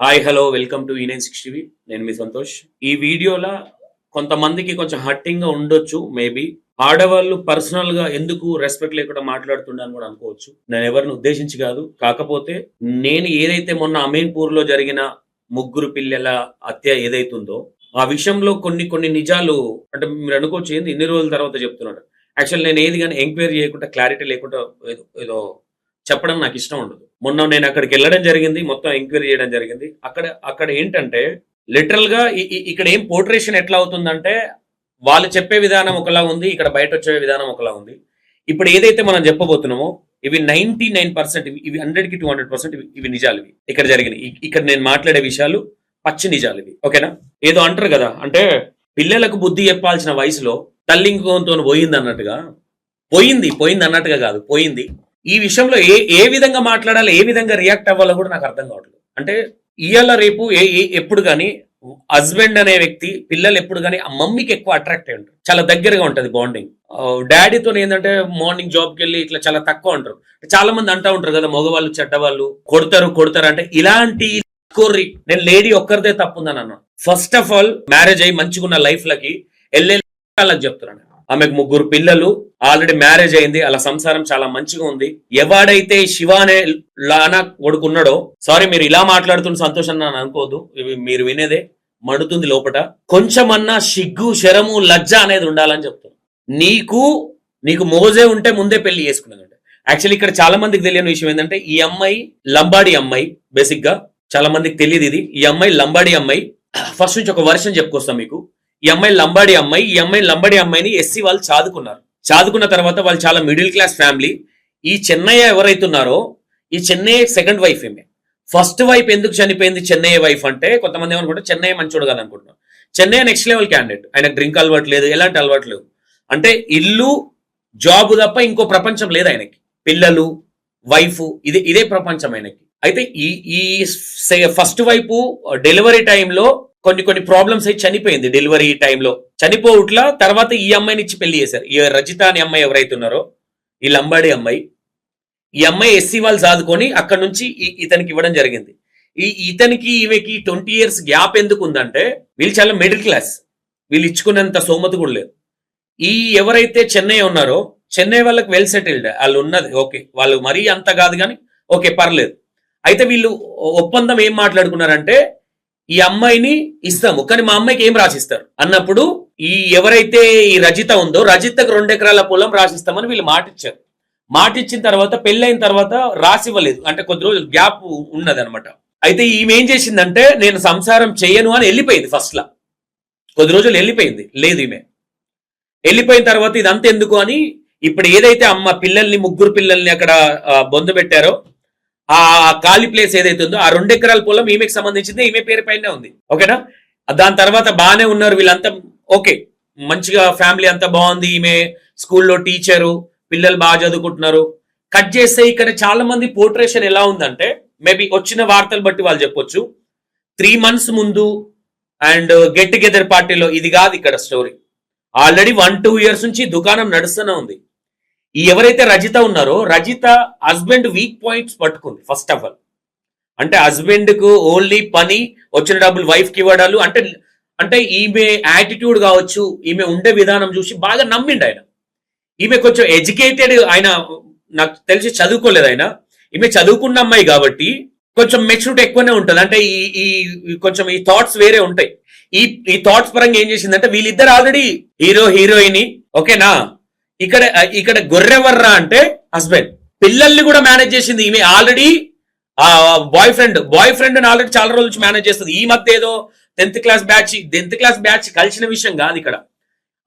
Hi hello welcome to E960 నేను మీ సంతోష్. ఈ వీడియోలో కొంతమందికి కొంచెం హర్టింగ్ గా ఉండొచ్చు. మేబీ ఆడవాళ్ళు పర్సనల్ గా ఎందుకు రెస్పెక్ట్ లేకుండా మాట్లాడుతున్నాను కూడా అనుకోవచ్చు. నేను ఎవరిని ఉద్దేశించి కాదు. కాకపోతే నేను ఏదైతే మొన్న అమీన్పూర్ లో జరిగిన ముగ్గురు పిల్లల హత్య ఏదైతుందో ఆ విషయంలో కొన్ని నిజాలు అంటే మీరు అనుకోవచ్చు ఏంది ఇన్ని రోజుల తర్వాత చెప్తున్నాడు. యాక్చువల్ నేను ఏది కానీ ఎంక్వైరీ చేయకుండా క్లారిటీ లేకుండా ఏదో చెప్పడం నాకు ఇష్టం ఉండదు. మొన్న నేను అక్కడికి వెళ్ళడం జరిగింది, మొత్తం ఎంక్వైరీ చేయడం జరిగింది. అక్కడ ఏంటంటే లిటరల్ గా ఇక్కడ ఏం పోర్ట్రేషన్ ఎట్లా అవుతుందంటే వాళ్ళు చెప్పే విధానం ఒకలా ఉంది, ఇక్కడ బయట వచ్చే విధానం ఒకలా ఉంది. ఇప్పుడు ఏదైతే మనం చెప్పబోతున్నామో ఇవి 99%, ఇవి 100కి 200% ఇవి నిజాలు. ఇవి ఇక్కడ జరిగినాయి. ఇక్కడ నేను మాట్లాడే విషయాలు పచ్చి నిజాలు ఇవి. ఓకేనా? ఏదో అంటారు కదా, అంటే పిల్లలకు బుద్ధి చెప్పాల్సిన వయసులో తల్లి ఇంకోతో పోయింది అన్నట్టుగా, పోయింది అన్నట్టుగా కాదు, పోయింది. ఈ విషయంలో ఏ విధంగా మాట్లాడాలి, ఏ విధంగా రియాక్ట్ అవ్వాలో కూడా నాకు అర్థం కావట్లేదు. అంటే ఇవాళ రేపు ఎప్పుడు కానీ హస్బెండ్ అనే వ్యక్తి పిల్లలు ఎప్పుడు కానీ ఆ మమ్మీకి ఎక్కువ అట్రాక్ట్ అయి ఉంటారు. చాలా దగ్గరగా ఉంటది బాండింగ్. డాడీతో ఏంటంటే మార్నింగ్ జాబ్కి వెళ్ళి ఇట్లా చాలా తక్కువ అంటారు. చాలా మంది అంటా ఉంటారు కదా, మగవాళ్ళు చెడ్డవాళ్ళు కొడతారు అంటే ఇలాంటి కోర్రి నేను లేడీ ఒక్కరిదే తప్పుందని అన్నాను. ఫస్ట్ ఆఫ్ ఆల్ మ్యారేజ్ అయ్యి మంచిగున్న లైఫ్ లకి వాళ్ళకి చెప్తున్నాను. ఆమెకు ముగ్గురు పిల్లలు, ఆల్రెడీ మ్యారేజ్ అయింది, అలా సంసారం చాలా మంచిగా ఉంది. ఎవడైతే శివ అనే లానా కొడుకున్నాడో, సారీ మీరు ఇలా మాట్లాడుతున్న సంతోషం అని అనుకోవద్దు, మీరు వినేదే మడుతుంది లోపట. కొంచెమన్నా సిగ్గు శరము లజ్జ అనేది ఉండాలని చెప్తాను. నీకు మోజే ఉంటే ముందే పెళ్లి చేసుకున్నదంటే. యాక్చువల్లీ ఇక్కడ చాలా మందికి తెలియని విషయం ఏంటంటే ఈ అమ్మాయి లంబాడి అమ్మాయి. బేసిక్ గా చాలా మందికి తెలియదు ఇది. ఈ అమ్మాయి లంబాడి అమ్మాయి. ఫస్ట్ నుంచి ఒక వర్షన్ చెప్పుకొస్తాం మీకు. ఈ అమ్మాయి లంబాడి అమ్మాయిని ఎస్సీ వాళ్ళు చదువుకున్న తర్వాత వాళ్ళు చాలా మిడిల్ క్లాస్ ఫ్యామిలీ. ఈ చెన్నయ్య ఎవరైతున్నారో ఈ చెన్నయ్య సెకండ్ వైఫ్ ఏమే. ఫస్ట్ వైఫ్ ఎందుకు చనిపోయింది చెన్నయ్య వైఫ్ అంటే కొంతమంది ఏమనుకుంటారు చెన్నయ్య మంచోడు కదా అనుకుంటున్నారు. Chennaiah next level candidate. ఆయనకు డ్రింక్ అలవాటు లేదు, ఎలాంటి అలవాటు లేవు. అంటే ఇల్లు జాబ్ తప్ప ఇంకో ప్రపంచం లేదు ఆయనకి. పిల్లలు, వైఫ్, ఇదే ప్రపంచం ఆయనకి. అయితే ఈ ఫస్ట్ వైపు డెలివరీ టైంలో కొన్ని ప్రాబ్లమ్స్ అయితే చనిపోయింది. డెలివరీ టైంలో చనిపోవట్లా. తర్వాత ఈ అమ్మాయిని ఇచ్చి పెళ్లి చేశారు. ఈ రజిత అనే అమ్మాయి ఎవరైతే ఉన్నారో ఈ లంబాడి అమ్మాయి, ఈ అమ్మాయి ఎస్సీ వాళ్ళు చదువుకొని అక్కడ నుంచి ఇతనికి ఇవ్వడం జరిగింది. ఇతనికి ఈమెకి 20 years గ్యాప్ ఎందుకు ఉందంటే వీళ్ళు చాలా మిడిల్ క్లాస్, వీళ్ళు ఇచ్చుకున్నంత సోమతి కూడా లేదు. ఈ ఎవరైతే చెన్నై ఉన్నారో చెన్నై వాళ్ళకి వెల్ సెటిల్డ్, వాళ్ళు ఉన్నది ఓకే, వాళ్ళు మరీ అంత కాదు కానీ ఓకే పర్లేదు. అయితే వీళ్ళు ఒప్పందం ఏం మాట్లాడుకున్నారంటే ఈ అమ్మాయిని ఇస్తాము కానీ మా అమ్మాయికి ఏం రాసిస్తారు అన్నప్పుడు ఈ ఎవరైతే ఈ రజిత ఉందో రజితకు 2 ఎకరాల పొలం రాసిస్తామని వీళ్ళు మాటిచ్చారు. మాటిచ్చిన తర్వాత పెళ్ళైన తర్వాత రాసివ్వలేదు. అంటే కొద్ది రోజులు గ్యాప్ ఉన్నది అనమాట. అయితే ఈమె ఏం చేసిందంటే నేను సంసారం చేయను అని వెళ్ళిపోయింది. ఫస్ట్ లా కొద్ది రోజులు వెళ్ళిపోయింది. లేదు ఈమె వెళ్ళిపోయిన తర్వాత ఇదంతా ఎందుకు అని ఇప్పుడు ఏదైతే అమ్మ ముగ్గురు పిల్లల్ని అక్కడ బొందు పెట్టారో ఆ ఖాళీ ప్లేస్ ఏదైతే ఉందో ఆ 2 ఎకరాల పొలం ఈమెకి సంబంధించింది, ఈమె పేరు పైనే ఉంది. ఓకేనా? దాని తర్వాత బాగానే ఉన్నారు వీళ్ళంతా, ఓకే మంచిగా ఫ్యామిలీ అంతా బాగుంది. ఈమె స్కూల్లో టీచరు, పిల్లలు బాగా చదువుకుంటున్నారు. కట్ చేస్తే ఇక్కడ చాలా మంది పోర్ట్రేషన్ ఎలా ఉందంటే మేబీ వచ్చిన వార్తలు బట్టి వాళ్ళు చెప్పొచ్చు 3 months ముందు అండ్ గెట్ టుగెదర్ పార్టీలో. ఇది కాదు ఇక్కడ స్టోరీ. ఆల్రెడీ 1-2 years నుంచి దుకాణం నడుస్తూనే ఉంది. ఈ ఎవరైతే రజిత ఉన్నారో రజిత హస్బెండ్ వీక్ పాయింట్స్ పట్టుకుంది. ఫస్ట్ ఆఫ్ ఆల్ అంటే హస్బెండ్ కు ఓన్లీ పని, వచ్చిన డబ్బులు వైఫ్ కి ఇవ్వడాలు. అంటే ఈమె యాటిట్యూడ్ కావచ్చు, ఈమె ఉండే విధానం చూసి బాగా నమ్మిండు ఆయన. ఈమె కొంచెం ఎడ్యుకేటెడ్, ఆయన నాకు తెలిసి చదువుకోలేదు ఆయన. ఈమె చదువుకున్న అమ్మాయి కాబట్టి కొంచెం మెచ్యూరిటీ ఎక్కువనే ఉంటుంది. అంటే కొంచెం ఈ థాట్స్ వేరే ఉంటాయి. ఈ థాట్స్ పరంగా ఏం చేసిందంటే వీళ్ళిద్దరు ఆల్రెడీ హీరోయిన్. ఓకేనా? ఇక్కడ గొర్రెవర్రా అంటే హస్బెండ్. పిల్లల్ని కూడా మేనేజ్ చేసింది ఈమె. ఆల్రెడీ బాయ్ ఫ్రెండ్ ఆల్రెడీ చాలా రోజుల నుంచి మేనేజ్ చేస్తుంది. ఈ మధ్య ఏదో 10th క్లాస్ బ్యాచ్ కలిసిన విషయం కాదు ఇక్కడ.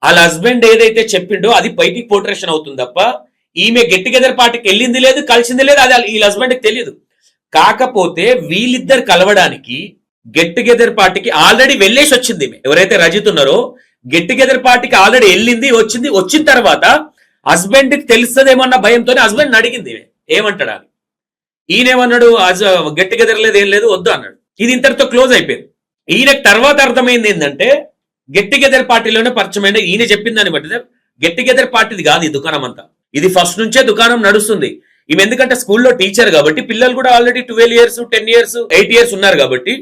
వాళ్ళ హస్బెండ్ ఏదైతే చెప్పిండో అది బయటికి పోర్ట్రేషన్ అవుతుంది తప్ప ఈమె గెట్ టుగెదర్ పార్టీకి వెళ్ళింది లేదు, కలిసింది లేదు. అది వీళ్ళ హస్బెండ్కి తెలియదు. కాకపోతే వీళ్ళిద్దరు కలవడానికి గెట్ టుగెదర్ పార్టీకి ఆల్రెడీ వెళ్ళేసి వచ్చింది ఈమె. ఎవరైతే రజిత్ ఉన్నారో గెట్ టుగెదర్ పార్టీకి ఆల్రెడీ వెళ్ళింది, వచ్చిన తర్వాత హస్బెండ్ కి తెలుస్తుందేమన్న భయంతోనే హస్బెండ్ అడిగింది ఏమంటాడు అని. ఈయనేమన్నాడు గెట్ టుగెదర్ లేదు, ఏం లేదు, వద్దు అన్నాడు. ఇది ఇంతటితో క్లోజ్ అయిపోయింది. ఈయనకు తర్వాత అర్థమైంది ఏంటంటే గెట్ టుగెదర్ పార్టీలోనే పరిచయం. ఈయన చెప్పిన దాన్ని బట్టి గెట్ టుగెదర్ పార్టీది కాదు ఈ దుకాణం అంతా. ఇది ఫస్ట్ నుంచే దుకాణం నడుస్తుంది. ఈమె ఎందుకంటే స్కూల్లో టీచర్ కాబట్టి పిల్లలు కూడా ఆల్రెడీ 12 years 10 years 8 years ఉన్నారు కాబట్టి